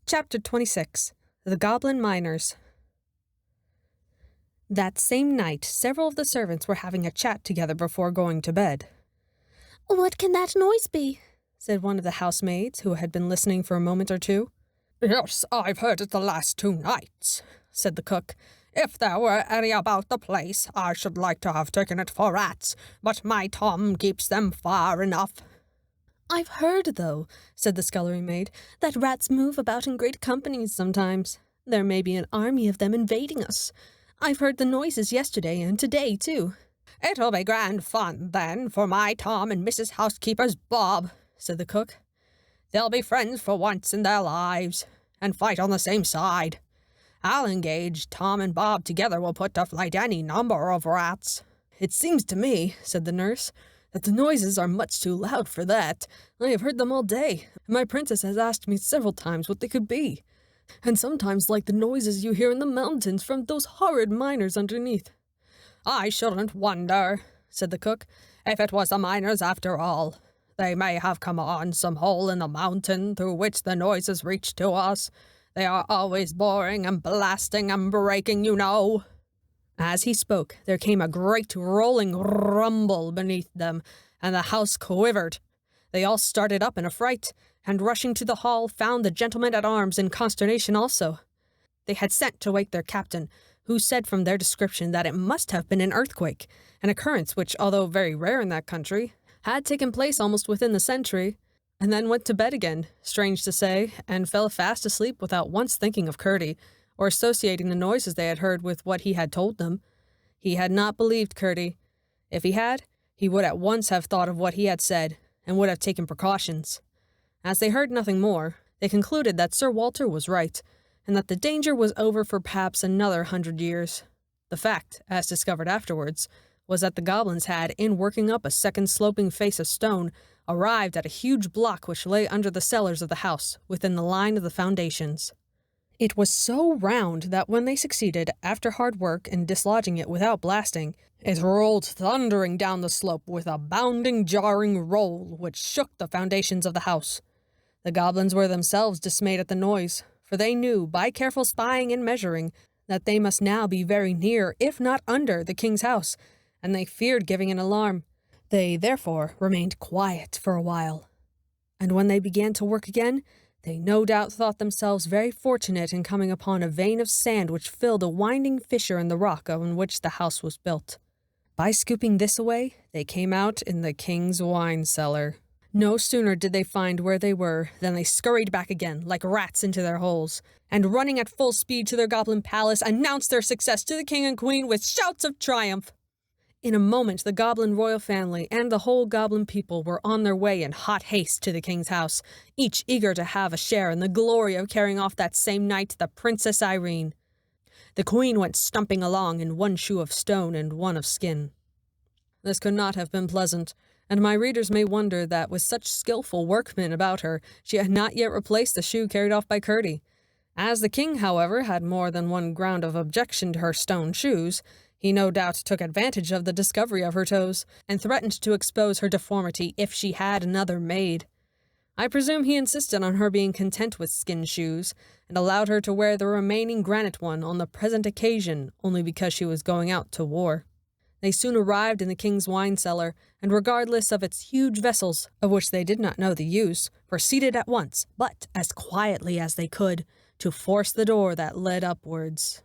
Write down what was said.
Chapter 26. The Goblin Miners. That same night, several of the servants were having a chat together before going to bed. "What can that noise be?" said one of the housemaids, who had been listening for a moment or two. "Yes, I've heard it the last 2 nights," said the cook. "If there were any about the place, I should like to have taken it for rats, but my Tom keeps them far enough." "I've heard, though," said the scullery maid, "that rats move about in great companies sometimes. There may be an army of them invading us. I've heard the noises yesterday and today, too." "It'll be grand fun, then, for my Tom and Mrs. Housekeeper's Bob," said the cook. "They'll be friends for once in their lives, and fight on the same side. I'll engage Tom and Bob together will put to flight any number of rats." "It seems to me," said the nurse, "that the noises are much too loud for that. I have heard them all day, and my princess has asked me several times what they could be, and sometimes like the noises you hear in the mountains from those horrid miners underneath." "I shouldn't wonder," said the cook, "if it was the miners after all. They may have come on some hole in the mountain through which the noises reach to us. They are always boring and blasting and breaking, you know." As he spoke, there came a great rolling rumble beneath them, and the house quivered. They all started up in a fright, and rushing to the hall, found the gentlemen-at-arms in consternation also. They had sent to wake their captain, who said from their description that it must have been an earthquake, an occurrence which, although very rare in that country, had taken place almost within the century, and then went to bed again, strange to say, and fell fast asleep without once thinking of Curdie, or associating the noises they had heard with what he had told them. He had not believed Curdie. If he had, he would at once have thought of what he had said, and would have taken precautions. As they heard nothing more, they concluded that Sir Walter was right, and that the danger was over for perhaps another 100 years. The fact, as discovered afterwards, was that the goblins had, in working up a second sloping face of stone, arrived at a huge block which lay under the cellars of the house, within the line of the foundations. It was so round that when they succeeded, after hard work, in dislodging it without blasting, it rolled thundering down the slope with a bounding, jarring roll which shook the foundations of the house. The goblins were themselves dismayed at the noise, for they knew, by careful spying and measuring, that they must now be very near, if not under, the king's house, and they feared giving an alarm. They, therefore, remained quiet for a while. And when they began to work again, they no doubt thought themselves very fortunate in coming upon a vein of sand which filled a winding fissure in the rock on which the house was built. By scooping this away, they came out in the king's wine cellar. No sooner did they find where they were than they scurried back again, like rats into their holes, and running at full speed to their goblin palace, announced their success to the king and queen with shouts of triumph. In a moment, the goblin royal family and the whole goblin people were on their way in hot haste to the king's house, each eager to have a share in the glory of carrying off that same night the Princess Irene. The queen went stumping along in one shoe of stone and one of skin. This could not have been pleasant, and my readers may wonder that with such skillful workmen about her, she had not yet replaced the shoe carried off by Curdie. As the king, however, had more than one ground of objection to her stone shoes, he no doubt took advantage of the discovery of her toes, and threatened to expose her deformity if she had another made. I presume he insisted on her being content with skin shoes, and allowed her to wear the remaining granite one on the present occasion only because she was going out to war. They soon arrived in the king's wine cellar, and regardless of its huge vessels, of which they did not know the use, proceeded at once, but as quietly as they could, to force the door that led upwards.